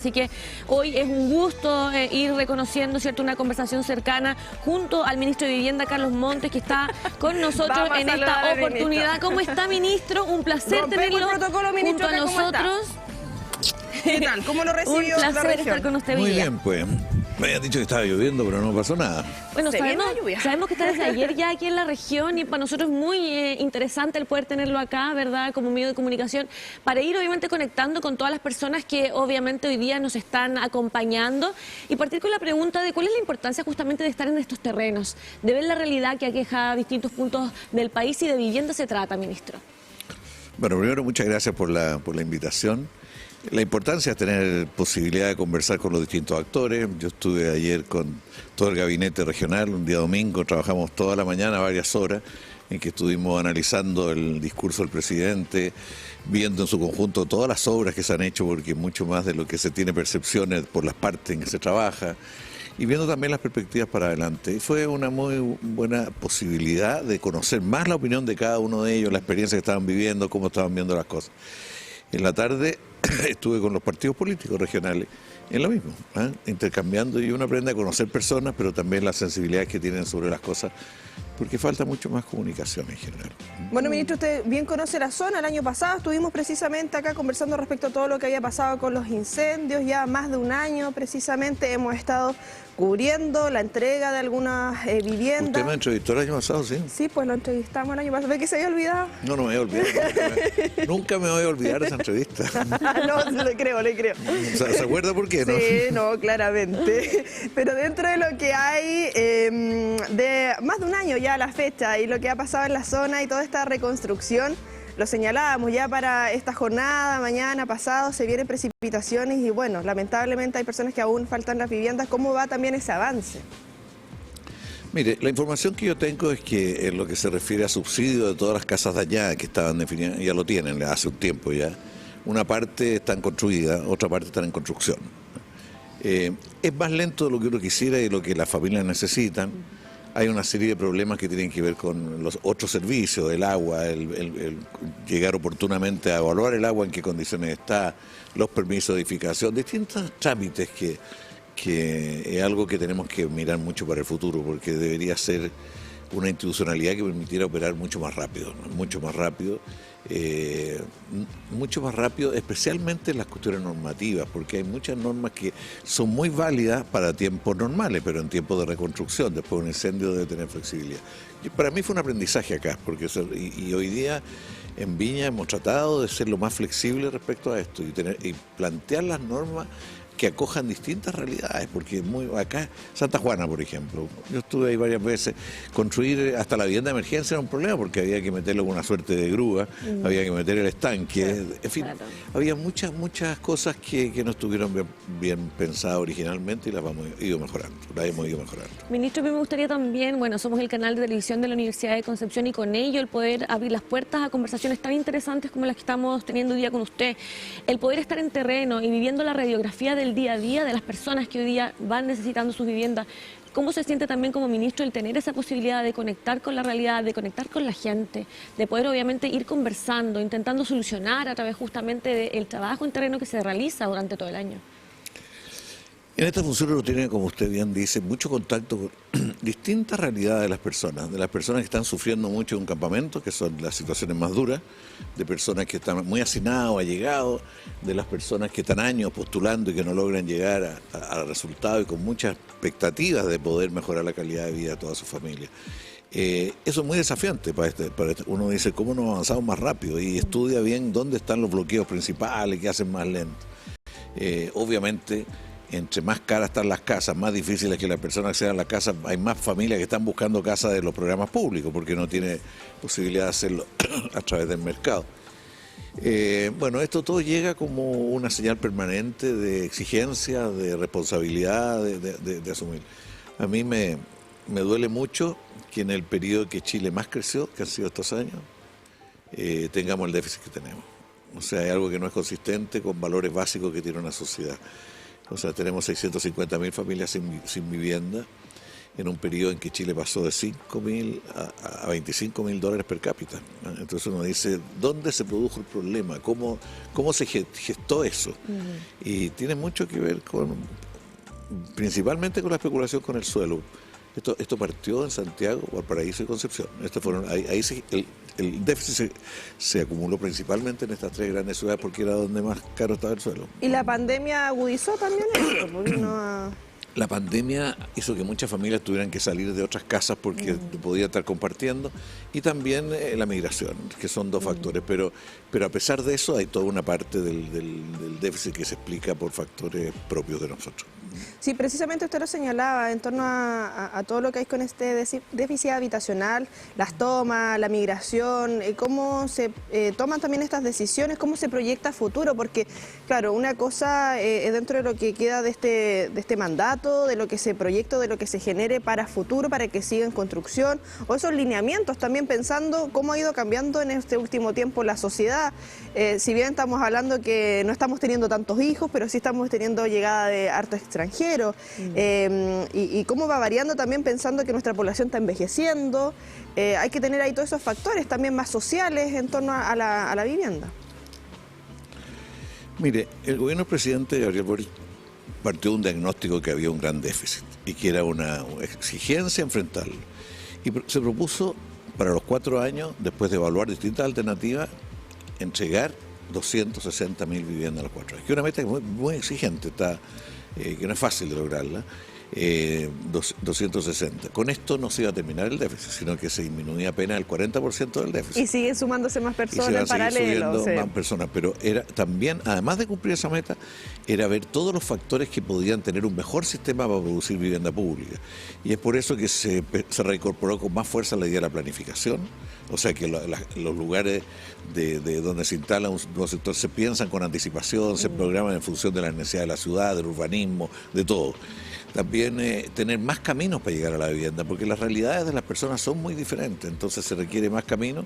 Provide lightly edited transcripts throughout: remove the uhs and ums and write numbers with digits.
Así que hoy es un gusto ir reconociendo, ¿cierto?, una conversación cercana junto al ministro de Vivienda, Carlos Montes, que está con nosotros en esta oportunidad. ¿Cómo está, ministro? Un placer tenerlo junto a nosotros. ¿Qué tal? ¿Cómo lo recibió la región? Un placer estar con usted hoy día. Muy bien, pues. Me habían dicho que estaba lloviendo, pero no pasó nada. Bueno, sabemos que está desde ayer ya aquí en la región y para nosotros es muy interesante el poder tenerlo acá, ¿verdad?, como medio de comunicación, para ir obviamente conectando con todas las personas que obviamente hoy día nos están acompañando y partir con la pregunta de cuál es la importancia justamente de estar en estos terrenos, de ver la realidad que aqueja distintos puntos del país y de vivienda se trata, ministro. Bueno, primero muchas gracias por la invitación. La importancia es tener posibilidad de conversar con los distintos actores. Yo estuve ayer con todo el gabinete regional, un día domingo, trabajamos toda la mañana, varias horas, en que estuvimos analizando el discurso del presidente, viendo en su conjunto todas las obras que se han hecho, porque mucho más de lo que se tiene percepciones por las partes en que se trabaja, y viendo también las perspectivas para adelante. Y fue una muy buena posibilidad de conocer más la opinión de cada uno de ellos, la experiencia que estaban viviendo, cómo estaban viendo las cosas. En la tarde estuve con los partidos políticos regionales en lo mismo, intercambiando, y uno aprende a conocer personas, pero también las sensibilidades que tienen sobre las cosas, porque falta mucho más comunicación en general. Bueno, ministro, usted bien conoce la zona. El año pasado estuvimos precisamente acá conversando respecto a todo lo que había pasado con los incendios. Ya más de un año precisamente hemos estado cubriendo la entrega de algunas viviendas. ¿Usted me entrevistó el año pasado, sí? Sí, pues lo entrevistamos el año pasado. ¿Ve que se había olvidado? No, no me había olvidado. Nunca me voy a olvidar de esa entrevista. No, le creo. ¿Se acuerda por qué, no? Sí, no, claramente. Pero dentro de lo que hay, de más de un año ya a la fecha, y lo que ha pasado en la zona y toda esta reconstrucción, lo señalábamos ya para esta jornada, mañana, pasado, se vienen precipitaciones y bueno, lamentablemente hay personas que aún faltan las viviendas. ¿Cómo va también ese avance? Mire, la información que yo tengo es que en lo que se refiere a subsidio de todas las casas dañadas que estaban definidas, ya lo tienen hace un tiempo ya, una parte están construidas, otra parte están en construcción. Es más lento de lo que uno quisiera y de lo que las familias necesitan. Hay una serie de problemas que tienen que ver con los otros servicios, el agua, el llegar oportunamente a evaluar el agua, en qué condiciones está, los permisos de edificación, distintos trámites que es algo que tenemos que mirar mucho para el futuro, porque debería ser una institucionalidad que permitiera operar mucho más rápido, ¿no? Mucho más rápido, especialmente en las cuestiones normativas, porque hay muchas normas que son muy válidas para tiempos normales, pero en tiempos de reconstrucción, después de un incendio, debe tener flexibilidad. Para mí fue un aprendizaje acá, porque y hoy día en Viña hemos tratado de ser lo más flexible respecto a esto y plantear las normas que acojan distintas realidades, porque acá, Santa Juana, por ejemplo, yo estuve ahí varias veces, construir hasta la vivienda de emergencia era un problema, porque había que meterlo con una suerte de grúa, había que meter el estanque, en fin, había muchas cosas que no estuvieron bien pensadas originalmente y las hemos ido mejorando. Ministro, a mí me gustaría también, bueno, somos el canal de televisión de la Universidad de Concepción y con ello el poder abrir las puertas a conversaciones tan interesantes como las que estamos teniendo hoy día con usted, el poder estar en terreno y viviendo la radiografía del día a día de las personas que hoy día van necesitando sus viviendas. ¿Cómo se siente también como ministro el tener esa posibilidad de conectar con la realidad, de conectar con la gente, de poder obviamente ir conversando, intentando solucionar a través justamente del trabajo en terreno que se realiza durante todo el año? En esta función uno tiene, como usted bien dice, mucho contacto con distintas realidades de las personas que están sufriendo mucho en un campamento, que son las situaciones más duras, de personas que están muy hacinados, allegados, de las personas que están años postulando y que no logran llegar a resultados y con muchas expectativas de poder mejorar la calidad de vida de toda su familia. Eso es muy desafiante para este. Uno dice, ¿cómo no avanzamos más rápido? Y estudia bien dónde están los bloqueos principales que hacen más lento. Obviamente, entre más caras están las casas, más difíciles que las personas accedan a las casas, hay más familias que están buscando casas de los programas públicos porque no tiene posibilidad de hacerlo a través del mercado. Bueno, esto todo llega como una señal permanente de exigencia, de responsabilidad, de asumir. A mí me duele mucho que en el periodo que Chile más creció, que han sido estos años, tengamos el déficit que tenemos. O sea, hay algo que no es consistente con valores básicos que tiene una sociedad. O sea, tenemos 650.000 familias sin vivienda en un periodo en que Chile pasó de 5.000 a 25.000 dólares per cápita. Entonces uno dice, ¿dónde se produjo el problema? ¿Cómo se gestó eso? Y tiene mucho que ver principalmente con la especulación con el suelo. Esto partió en Santiago, Valparaíso y Concepción. Ahí el déficit se acumuló principalmente en estas tres grandes ciudades porque era donde más caro estaba el suelo. ¿Y la pandemia agudizó también esto? La pandemia hizo que muchas familias tuvieran que salir de otras casas porque podían estar compartiendo, y también la migración, que son dos factores, pero a pesar de eso hay toda una parte del déficit que se explica por factores propios de nosotros. Sí, precisamente usted lo señalaba en torno a todo lo que hay con este déficit habitacional, las tomas, la migración, cómo se toman también estas decisiones, cómo se proyecta a futuro, porque claro, una cosa es dentro de lo que queda de este mandato, de lo que se proyecta, de lo que se genere para futuro, para que siga en construcción, o esos lineamientos también pensando cómo ha ido cambiando en este último tiempo la sociedad. Si bien estamos hablando que no estamos teniendo tantos hijos, pero sí estamos teniendo llegada de harto extranjero, y cómo va variando también pensando que nuestra población está envejeciendo. Hay que tener ahí todos esos factores también más sociales en torno a la vivienda. Mire, el gobierno del presidente Gabriel Boric partió de un diagnóstico que había un gran déficit y que era una exigencia enfrentarlo. Y se propuso para los 4 años, después de evaluar distintas alternativas, entregar 260.000 viviendas a los 4 años, que es una meta muy, muy exigente, que no es fácil de lograrla. 260. Con esto no se iba a terminar el déficit, sino que se disminuía apenas el 40% del déficit. Y siguen sumándose más personas en paralelo. Y se van subiendo más personas, pero era también, además de cumplir esa meta, era ver todos los factores que podían tener un mejor sistema para producir vivienda pública. Y es por eso que se reincorporó con más fuerza la idea de la planificación, o sea que los lugares de donde se instala un nuevo sector se piensan con anticipación, se programan en función de las necesidades de la ciudad, del urbanismo, de todo. También tener más caminos para llegar a la vivienda, porque las realidades de las personas son muy diferentes, entonces se requiere más caminos,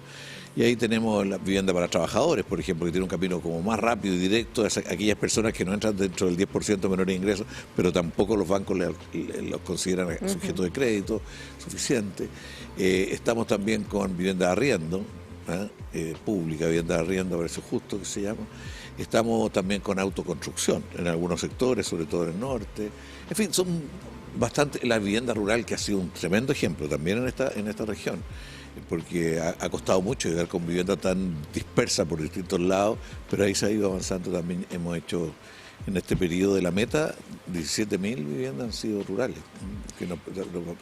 y ahí tenemos la vivienda para trabajadores, por ejemplo, que tiene un camino como más rápido y directo a aquellas personas que no entran dentro del 10% de menores ingresos, pero tampoco los bancos los consideran sujetos de crédito suficiente. Estamos también con vivienda de arriendo, pública, vivienda de arriendo, a precio justo que se llama. Estamos también con autoconstrucción en algunos sectores, sobre todo en el norte. En fin, son bastante. La vivienda rural, que ha sido un tremendo ejemplo también en esta región, porque ha costado mucho llegar con vivienda tan dispersa por distintos lados, pero ahí se ha ido avanzando también. Hemos hecho en este periodo de la meta, 17.000 viviendas han sido rurales, que nos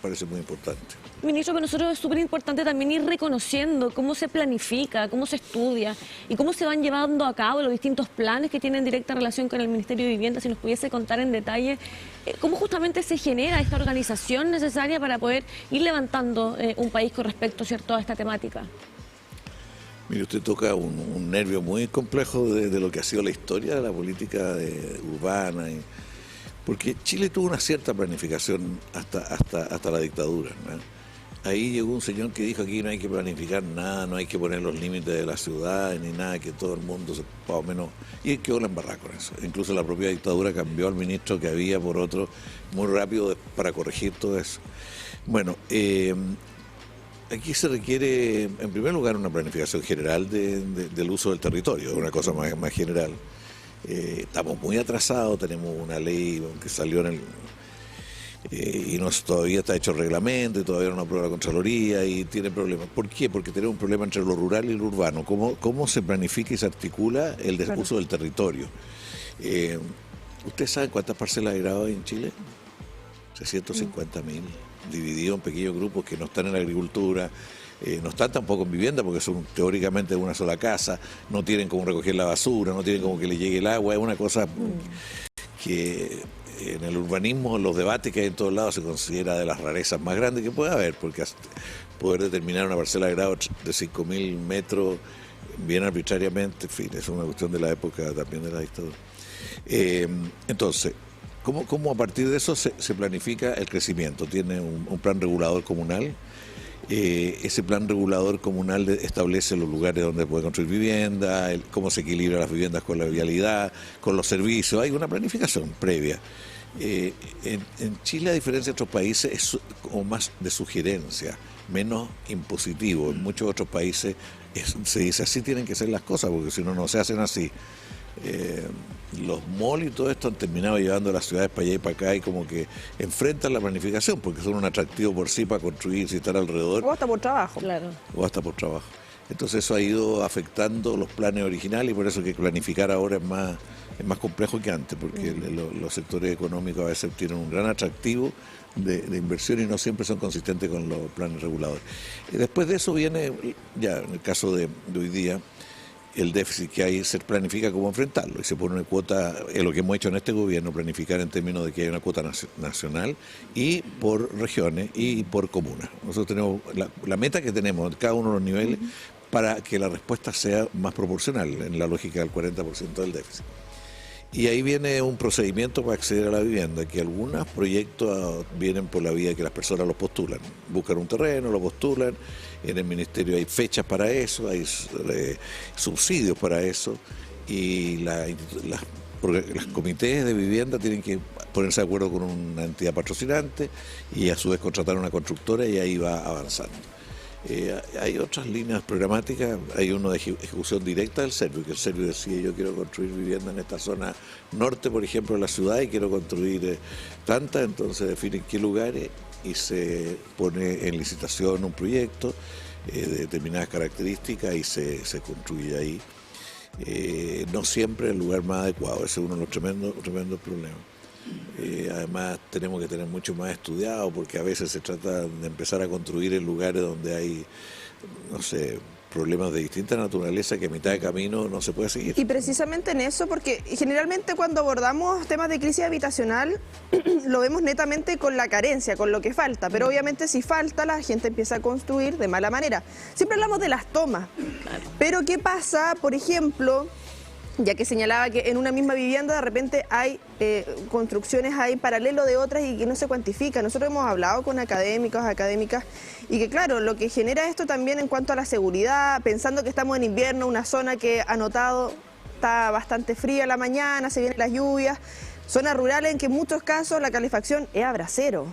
parece muy importante. Ministro, para nosotros es súper importante también ir reconociendo cómo se planifica, cómo se estudia y cómo se van llevando a cabo los distintos planes que tienen directa relación con el Ministerio de Vivienda. Si nos pudiese contar en detalle cómo justamente se genera esta organización necesaria para poder ir levantando un país con respecto, ¿cierto?, a esta temática. Mire, usted toca un nervio muy complejo de lo que ha sido la historia de la política urbana, porque Chile tuvo una cierta planificación hasta la dictadura, ¿no? Ahí llegó un señor que dijo: aquí no hay que planificar nada, no hay que poner los límites de la ciudad ni nada, que todo el mundo se, más o menos, y quedó la embarrada con eso. Incluso la propia dictadura cambió al ministro que había por otro muy rápido para corregir todo eso. Bueno, aquí se requiere, en primer lugar, una planificación general del uso del territorio, una cosa más general. Estamos muy atrasados, tenemos una ley que salió y todavía está hecho el reglamento y todavía no aprueba la Contraloría y tiene problemas. ¿Por qué? Porque tenemos un problema entre lo rural y lo urbano. ¿Cómo se planifica y se articula el uso del territorio? ¿Ustedes saben cuántas parcelas hay grabadas en Chile? 650.000, dividido en pequeños grupos que no están en la agricultura, no están tampoco en vivienda porque son teóricamente de una sola casa, no tienen cómo recoger la basura, no tienen cómo que le llegue el agua. Es una cosa que en el urbanismo, en los debates que hay en todos lados, se considera de las rarezas más grandes que puede haber, porque poder determinar una parcela de grado de 5.000 metros bien arbitrariamente, en fin, es una cuestión de la época también de la dictadura. Entonces, ¿cómo a partir de eso se planifica el crecimiento? Tiene un plan regulador comunal Ese plan regulador comunal establece los lugares donde puede construir vivienda, cómo se equilibran las viviendas con la vialidad, con los servicios. Hay una planificación previa. En Chile, a diferencia de otros países, es como más de sugerencia, menos impositivo. En muchos otros países se dice así tienen que ser las cosas, porque si no, no se hacen así. Los malls y todo esto han terminado llevando a las ciudades para allá y para acá y como que enfrentan la planificación porque son un atractivo por sí para construir y estar alrededor. O hasta por trabajo. Claro. O hasta por trabajo. Entonces eso ha ido afectando los planes originales y por eso que planificar ahora es más complejo que antes, porque los sectores económicos a veces tienen un gran atractivo de inversión y no siempre son consistentes con los planes reguladores. Y después de eso viene, ya en el caso de hoy día, el déficit que hay se planifica cómo enfrentarlo y se pone una cuota, es lo que hemos hecho en este gobierno, planificar en términos de que hay una cuota nacional y por regiones y por comunas. Nosotros tenemos la meta que tenemos en cada uno de los niveles para que la respuesta sea más proporcional en la lógica del 40% del déficit. Y ahí viene un procedimiento para acceder a la vivienda, que algunos proyectos vienen por la vía de que las personas los postulan. Buscan un terreno, lo postulan, en el ministerio hay fechas para eso, hay subsidios para eso, y los comités de vivienda tienen que ponerse de acuerdo con una entidad patrocinante y a su vez contratar una constructora y ahí va avanzando. Hay otras líneas programáticas, hay uno de ejecución directa del Servio, que el Servio decide yo quiero construir vivienda en esta zona norte, por ejemplo, de la ciudad y quiero construir tantas, entonces definen qué lugares y se pone en licitación un proyecto de determinadas características y se construye ahí. No siempre el lugar más adecuado, ese es uno de los tremendos problemas. Además tenemos que tener mucho más estudiado porque a veces se trata de empezar a construir en lugares donde hay, no sé, problemas de distinta naturaleza que a mitad de camino no se puede seguir. Y precisamente en eso, porque generalmente cuando abordamos temas de crisis habitacional lo vemos netamente con la carencia, con lo que falta, pero obviamente si falta la gente empieza a construir de mala manera. Siempre hablamos de las tomas, pero ¿qué pasa, por ejemplo, ya que señalaba que en una misma vivienda de repente hay construcciones ahí paralelo de otras y que no se cuantifican? Nosotros hemos hablado con académicos, académicas, y que claro, lo que genera esto también en cuanto a la seguridad, pensando que estamos en invierno, una zona que ha notado está bastante fría la mañana, se vienen las lluvias, zonas rurales en que en muchos casos la calefacción es a brasero.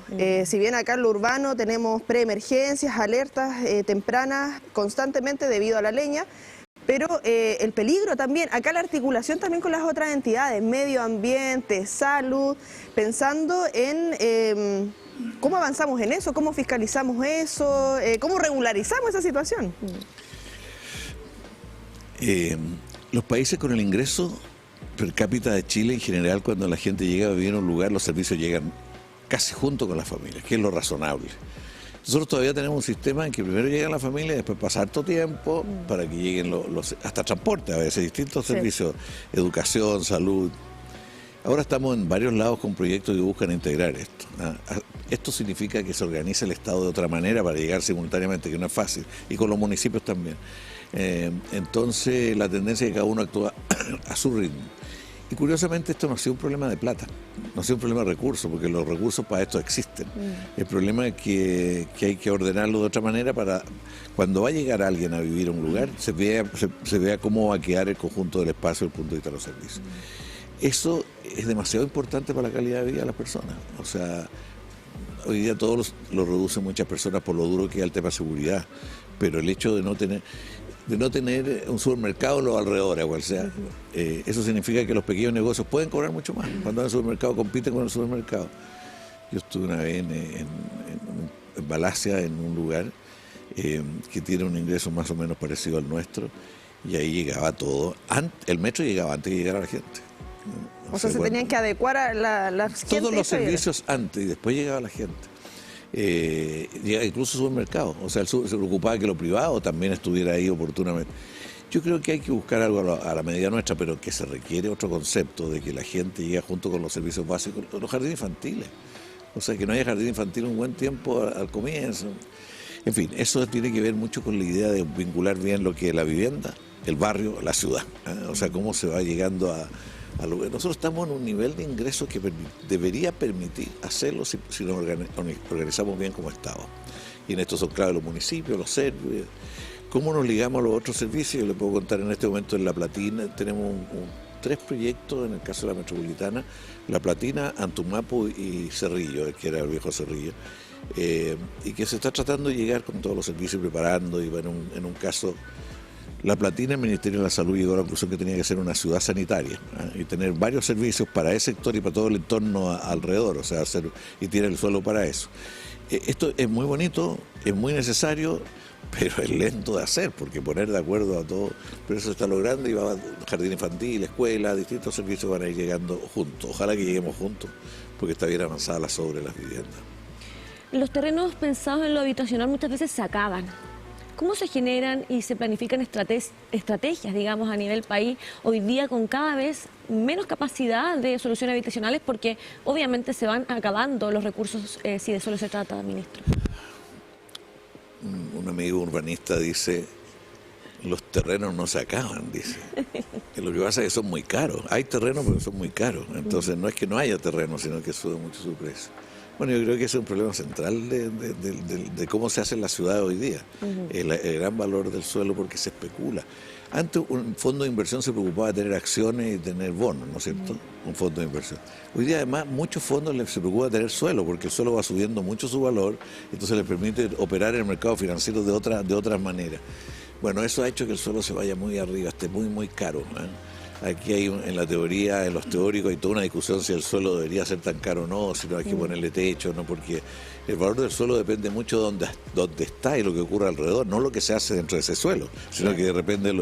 Si bien acá en lo urbano tenemos preemergencias, alertas tempranas constantemente debido a la leña, pero el peligro también, acá la articulación también con las otras entidades, medio ambiente, salud, pensando en cómo avanzamos en eso, cómo fiscalizamos eso, cómo regularizamos esa situación. Los países con el ingreso per cápita de Chile en general, cuando la gente llega a vivir en un lugar, los servicios llegan casi junto con las familias, que es lo razonable. Nosotros todavía tenemos un sistema en que primero llega la familia y después pasa harto tiempo para que lleguen hasta transporte, a veces distintos servicios, educación, salud. Ahora estamos en varios lados con proyectos que buscan integrar esto. Esto significa que se organiza el Estado de otra manera para llegar simultáneamente, que no es fácil, y con los municipios también. Entonces la tendencia es que cada uno actúa a su ritmo. Y curiosamente esto no ha sido un problema de plata, no ha sido un problema de recursos, porque los recursos para esto existen. El problema es que hay que ordenarlo de otra manera para cuando va a llegar alguien a vivir a un lugar, se vea cómo va a quedar el conjunto del espacio desde el punto de vista de los servicios. Eso es demasiado importante para la calidad de vida de las personas. O sea, hoy día todos lo reducen muchas personas por lo duro que es el tema de seguridad, pero el hecho de no tener un supermercado en los alrededores, cual sea, eso significa que los pequeños negocios pueden cobrar mucho más. Cuando el supermercado compiten con el supermercado. Yo estuve una vez en Valasia, en un lugar que tiene un ingreso más o menos parecido al nuestro, y ahí llegaba todo. El metro llegaba antes de llegar a la gente. O sea, se tenían que adecuar a la gente. Todos los servicios antes y después llegaba la gente. Llega incluso supermercados, o sea, se preocupaba que lo privado también estuviera ahí oportunamente. Yo creo que hay que buscar algo a la medida nuestra, pero que se requiere otro concepto de que la gente llegue junto con los servicios básicos, los jardines infantiles, o sea, que no haya jardín infantil un buen tiempo al comienzo. En fin, eso tiene que ver mucho con la idea de vincular bien lo que es la vivienda, el barrio, la ciudad, o sea, cómo se va llegando a lugar. Nosotros estamos en un nivel de ingresos que debería permitir hacerlo si nos organizamos bien como Estado. y en esto son clave los municipios, los servicios. ¿Cómo nos ligamos a los otros servicios? Yo le puedo contar en este momento en La Platina, tenemos 3 proyectos en el caso de la metropolitana, La Platina, Antumapo y Cerrillo, que era el viejo Cerrillo, y que se está tratando de llegar con todos los servicios preparando, y bueno, en un caso, La Platina, el Ministerio de la Salud llegó a la conclusión que tenía que ser una ciudad sanitaria, y tener varios servicios para ese sector y para todo el entorno alrededor, o sea, y tiene el suelo para eso. Esto es muy bonito, es muy necesario, pero es lento de hacer, porque poner de acuerdo a todo, pero eso se está logrando y va a jardín infantil, escuela, distintos servicios van a ir llegando juntos. Ojalá que lleguemos juntos, porque está bien avanzada la sobre las viviendas. Los terrenos pensados en lo habitacional muchas veces se acaban. ¿Cómo se generan y se planifican estrategias, digamos, a nivel país, hoy día con cada vez menos capacidad de soluciones habitacionales, porque obviamente se van acabando los recursos si de suelo se trata, ministro? Un amigo urbanista dice, los terrenos no se acaban, dice. Lo que pasa es que son muy caros. Hay terrenos, pero son muy caros. Entonces no es que no haya terreno, sino que sube mucho su precio. Bueno, yo creo que ese es un problema central de cómo se hace en la ciudad hoy día. El gran valor del suelo, porque se especula. Antes un fondo de inversión se preocupaba de tener acciones y tener bonos, ¿no es cierto? Un fondo de inversión. Hoy día además muchos fondos se preocupan de tener suelo, porque el suelo va subiendo mucho su valor, entonces les permite operar en el mercado financiero de otras maneras. Bueno, eso ha hecho que el suelo se vaya muy arriba, esté muy caro, Aquí hay en la teoría, en los teóricos, hay toda una discusión si el suelo debería ser tan caro o no, si no hay que ponerle techo, no, porque el valor del suelo depende mucho de dónde está y lo que ocurre alrededor, no lo que se hace dentro de ese suelo, sino que depende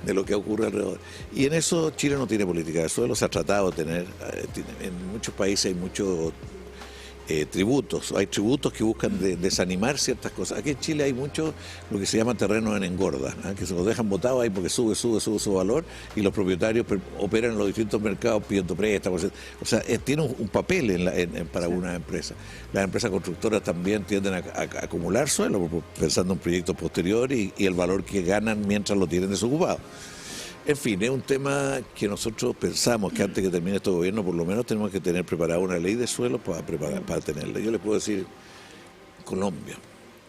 de lo que ocurre alrededor. Y en eso Chile no tiene política de suelo, se ha tratado de tener, en muchos países hay muchos tributos, hay tributos que buscan desanimar ciertas cosas. Aquí en Chile hay mucho lo que se llama terreno en engorda, que se los dejan botados ahí porque sube su valor, y los propietarios operan en los distintos mercados pidiendo préstamos. O sea, tiene un papel para una empresa. Las empresas constructoras también tienden a acumular suelo pensando en proyectos posteriores y el valor que ganan mientras lo tienen desocupado. En fin, es un tema que nosotros pensamos que antes que termine este gobierno por lo menos tenemos que tener preparada una ley de suelo para tenerla. Yo les puedo decir, Colombia,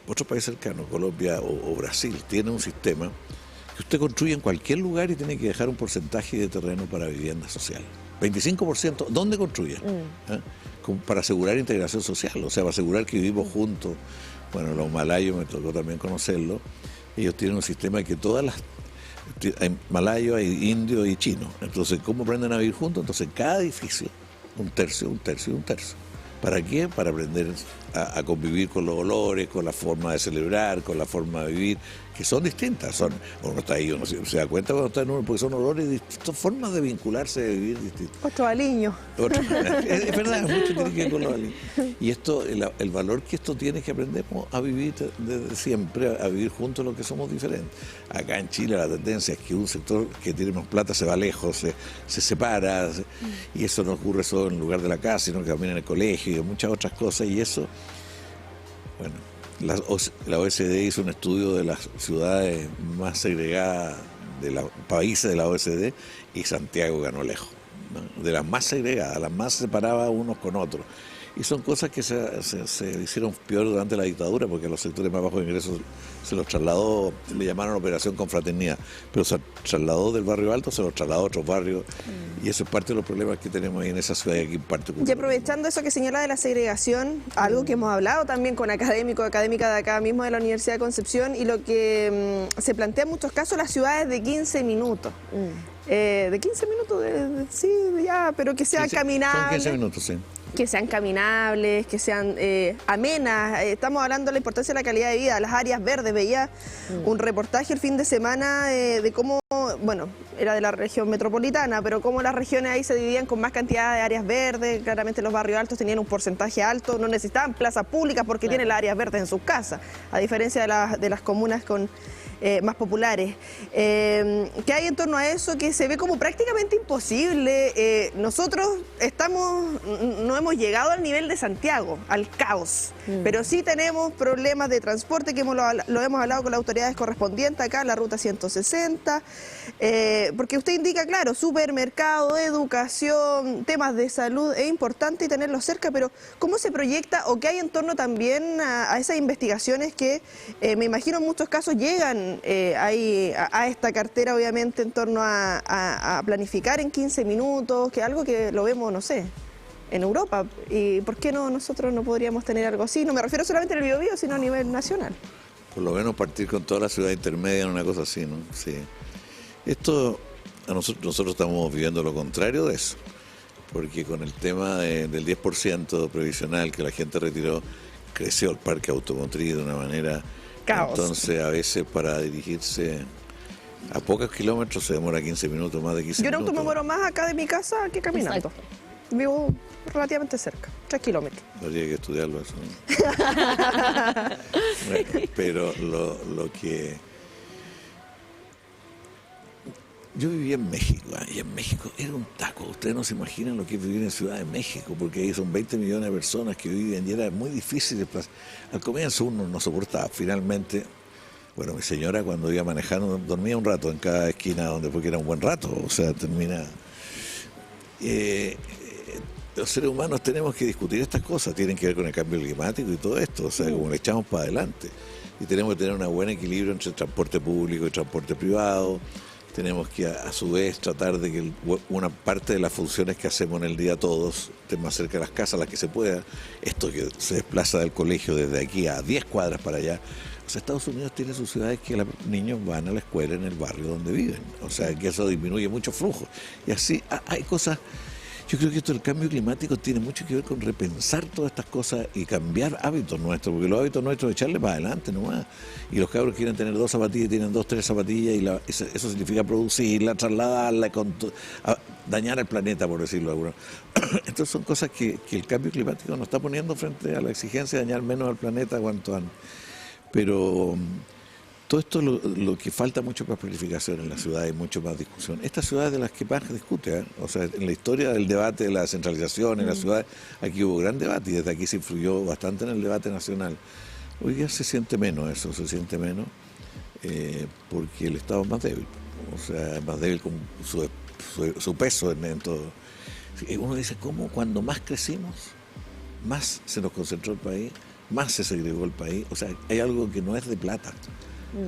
otro país cercano, Colombia o Brasil, tiene un sistema que usted construye en cualquier lugar y tiene que dejar un porcentaje de terreno para vivienda social. 25%, ¿dónde construye? Para asegurar integración social, o sea, para asegurar que vivimos juntos. Bueno, los malayos me tocó también conocerlo. Ellos tienen un sistema que todas las... Hay malayos, hay indios y chinos. Entonces, ¿cómo aprenden a vivir juntos? Entonces, cada edificio, un tercio. ¿Para qué? Para aprender a convivir con los olores, con la forma de celebrar, con la forma de vivir, que son distintas. Uno está ahí, uno se da cuenta cuando está en uno, porque son olores distintos, formas de vincularse, de vivir distintas. Otro aliño. Es verdad, mucho tiene que ver con los aliños. Y esto, el valor que esto tiene es que aprendemos a vivir desde siempre, a vivir juntos los que somos diferentes. Acá en Chile la tendencia es que un sector que tiene más plata se va lejos, se separa, y eso no ocurre solo en el lugar de la casa, sino que también en el colegio y en muchas otras cosas, y eso, bueno, la OECD hizo un estudio de las ciudades más segregadas de los países de la OECD y Santiago ganó lejos, ¿no? De las más segregadas, las más separadas unos con otros. Y son cosas que se hicieron peor durante la dictadura, porque a los sectores más bajos de ingresos se los trasladó, le llamaron Operación Confraternidad, pero se trasladó del barrio alto, se los trasladó a otros barrios, y eso es parte de los problemas que tenemos ahí en esa ciudad y aquí en parte. Y aprovechando eso que señala de la segregación, algo que hemos hablado también con académicos, académicas de acá mismo de la Universidad de Concepción, y lo que se plantea en muchos casos, las ciudades de 15 minutos. De 15 minutos, sí, ya, pero que sean caminables. Son 15 minutos, sí. Que sean caminables, que sean amenas. Estamos hablando de la importancia de la calidad de vida, las áreas verdes. Veía un reportaje el fin de semana de cómo, bueno, era de la región metropolitana, pero cómo las regiones ahí se dividían con más cantidad de áreas verdes. Claramente los barrios altos tenían un porcentaje alto, no necesitaban plazas públicas porque tienen las áreas verdes en sus casas, a diferencia de las comunas con más populares. ¿Qué hay en torno a eso que se ve como prácticamente imposible? Nosotros no hemos llegado al nivel de Santiago, al caos, pero sí tenemos problemas de transporte que lo hemos hablado con las autoridades correspondientes acá, la ruta 160, porque usted indica, claro, supermercado, educación, temas de salud, es importante tenerlo cerca, pero ¿cómo se proyecta o qué hay en torno también a esas investigaciones que me imagino en muchos casos llegan a esta cartera, obviamente, en torno a planificar en 15 minutos, que algo que lo vemos, no sé, en Europa? ¿Y por qué nosotros no podríamos tener algo así? No me refiero solamente al Biobío, sino a nivel nacional. Por lo menos partir con toda la ciudad intermedia en una cosa así, ¿no? Sí. Esto, nosotros estamos viviendo lo contrario de eso, porque con el tema del 10% previsional que la gente retiró, creció el parque automotriz de una manera... Caos. Entonces, a veces para dirigirse a pocos kilómetros se demora 15 minutos, más de 15 minutos. Yo en auto me muero más acá de mi casa que caminando. Exacto. Vivo relativamente cerca, 3 kilómetros. Habría que estudiarlo eso, ¿no? Bueno, pero lo que... Yo vivía en México, y en México era un taco. Ustedes no se imaginan lo que es vivir en Ciudad de México, porque ahí son 20 millones de personas que viven y era muy difícil desplazar. Al comienzo uno no soportaba. Finalmente, bueno, mi señora cuando iba manejando dormía un rato en cada esquina, porque era un buen rato, o sea, termina... los seres humanos tenemos que discutir estas cosas, tienen que ver con el cambio climático y todo esto, o sea, como le echamos para adelante. Y tenemos que tener un buen equilibrio entre el transporte público y el transporte privado. Tenemos que a su vez tratar de que una parte de las funciones que hacemos en el día todos estén más cerca de las casas, las que se pueda. Esto que se desplaza del colegio desde aquí a 10 cuadras para allá. O sea, Estados Unidos tiene sus ciudades que los niños van a la escuela en el barrio donde viven. O sea, que eso disminuye mucho flujo. Y así hay cosas... Yo creo que esto del cambio climático tiene mucho que ver con repensar todas estas cosas y cambiar hábitos nuestros, porque los hábitos nuestros es echarle para adelante nomás. Y los cabros quieren tener 2 zapatillas, tienen 2, 3 zapatillas, y eso significa producirla, trasladarla, dañar el planeta, por decirlo de alguna. Entonces son cosas que el cambio climático nos está poniendo frente a la exigencia de dañar menos al planeta cuanto antes. Pero... todo esto lo que falta mucho para planificación en la ciudad y mucho más discusión. Estas ciudades de las que más discute, ¿eh? O sea, en la historia del debate de la centralización en la ciudad, aquí hubo gran debate y desde aquí se influyó bastante en el debate nacional. Hoy día se siente menos eso, porque el Estado es más débil, o sea, es más débil con su peso en todo. Uno dice, ¿cómo cuando más crecimos, más se nos concentró el país, más se segregó el país? O sea, hay algo que no es de plata.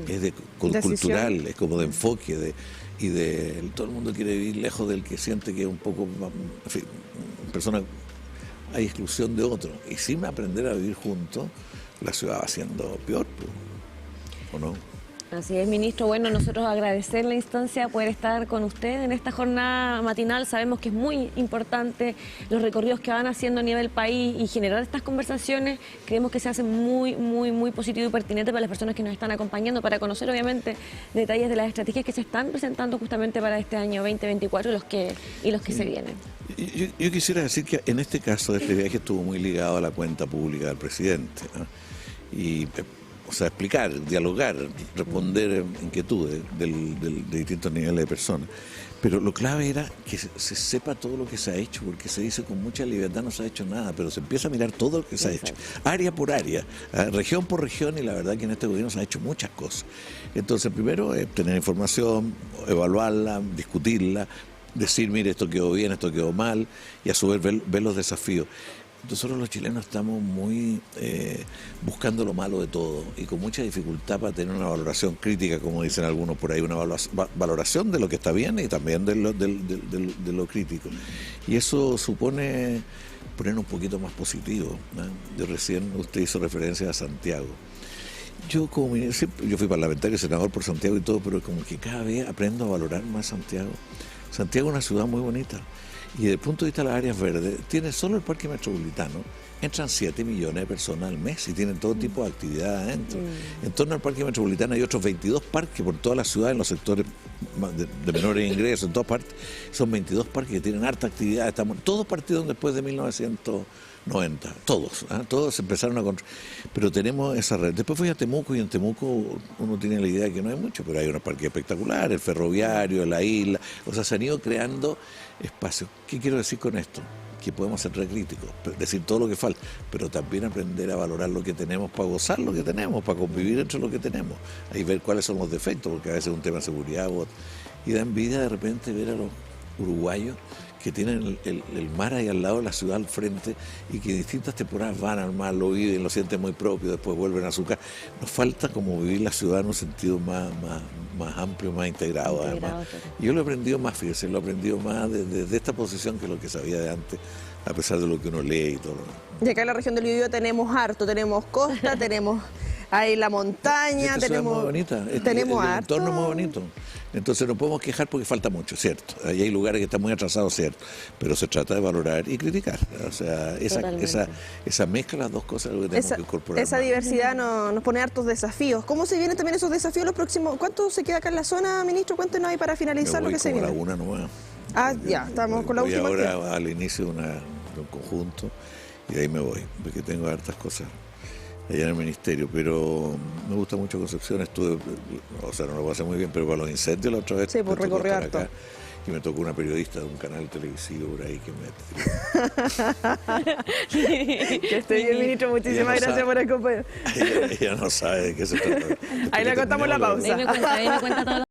Es cultural, es como de enfoque, todo el mundo quiere vivir lejos del que siente que es un poco, en fin, persona, hay exclusión de otro. Y sin aprender a vivir juntos, la ciudad va siendo peor, ¿o no? Así es, ministro. Bueno, nosotros agradecer la instancia de poder estar con usted en esta jornada matinal. Sabemos que es muy importante los recorridos que van haciendo a nivel país y generar estas conversaciones. Creemos que se hace muy, muy, muy positivo y pertinente para las personas que nos están acompañando, para conocer, obviamente, detalles de las estrategias que se están presentando justamente para este año 2024 y los que se vienen. Yo quisiera decir que en este caso, este viaje estuvo muy ligado a la cuenta pública del presidente, ¿no? Y... o sea, explicar, dialogar, responder inquietudes de distintos niveles de personas. Pero lo clave era que se sepa todo lo que se ha hecho, porque se dice con mucha libertad no se ha hecho nada, pero se empieza a mirar todo lo que se ha hecho, área por área, región por región, y la verdad que en este gobierno se han hecho muchas cosas. Entonces, primero, tener información, evaluarla, discutirla, decir, mire, esto quedó bien, esto quedó mal, y a su vez ver los desafíos. Nosotros los chilenos estamos muy buscando lo malo de todo y con mucha dificultad para tener una valoración crítica, como dicen algunos por ahí, una valoración de lo que está bien y también de lo crítico. Y eso supone poner un poquito más positivo, ¿no? Yo recién, usted hizo referencia a Santiago. Yo fui parlamentario, senador por Santiago y todo, pero como que cada vez aprendo a valorar más Santiago. Santiago es una ciudad muy bonita. Y desde el punto de vista de las áreas verdes, tiene solo el parque metropolitano, entran 7 millones de personas al mes y tienen todo tipo de actividades adentro. En torno al parque metropolitano hay otros 22 parques por toda la ciudad en los sectores de menores ingresos en todas partes. Son 22 parques que tienen harta actividad. Todos partieron después de 1990, todos empezaron a construir. Pero tenemos esa red. Después fui a Temuco y en Temuco uno tiene la idea de que no hay mucho, pero hay unos parques espectaculares, el ferroviario, la isla. O sea, se han ido creando espacios. ¿Qué quiero decir con esto? Que podemos ser recríticos, decir todo lo que falta, pero también aprender a valorar lo que tenemos para gozar lo que tenemos, para convivir entre lo que tenemos, ahí ver cuáles son los defectos, porque a veces es un tema de seguridad, y da envidia de repente ver a los uruguayos que tienen el mar ahí al lado de la ciudad al frente y que distintas temporadas van al mar, lo viven, lo sienten muy propio, después vuelven a su casa. Nos falta como vivir la ciudad en un sentido más amplio, más integrado además. Y yo lo he aprendido más, fíjese, lo he aprendido más desde esta posición que lo que sabía de antes, a pesar de lo que uno lee y todo. Y acá en la región del Biobío tenemos harto, tenemos costa, tenemos ahí la montaña, esta tenemos... ciudad es muy bonita, tenemos el harto. entorno es muy bonito. Entonces no podemos quejar porque falta mucho, ¿cierto? Ahí hay lugares que están muy atrasados, ¿cierto? Pero se trata de valorar y criticar. O sea, esa mezcla, las dos cosas es lo que tenemos que incorporar. Esa diversidad nos pone hartos desafíos. ¿Cómo se vienen también esos desafíos los próximos? ¿Cuánto se queda acá en la zona, ministro? Cuéntenos ahí para finalizar lo que se viene. Me voy como la una nueva. Ya, estamos con la última. Voy ahora al inicio de un conjunto y de ahí me voy, porque tengo hartas cosas allá en el ministerio, pero me gusta mucho Concepción, estuve, o sea, no lo pasé muy bien, pero para los incendios la otra vez sí, pues recorrió harto. Acá, y me tocó una periodista de un canal televisivo por ahí que me... Que esté bien, ministro, muchísimas gracias por acompañarnos. Ella no sabe de qué se trata. Ahí le contamos la pausa. Ahí me cuenta todo.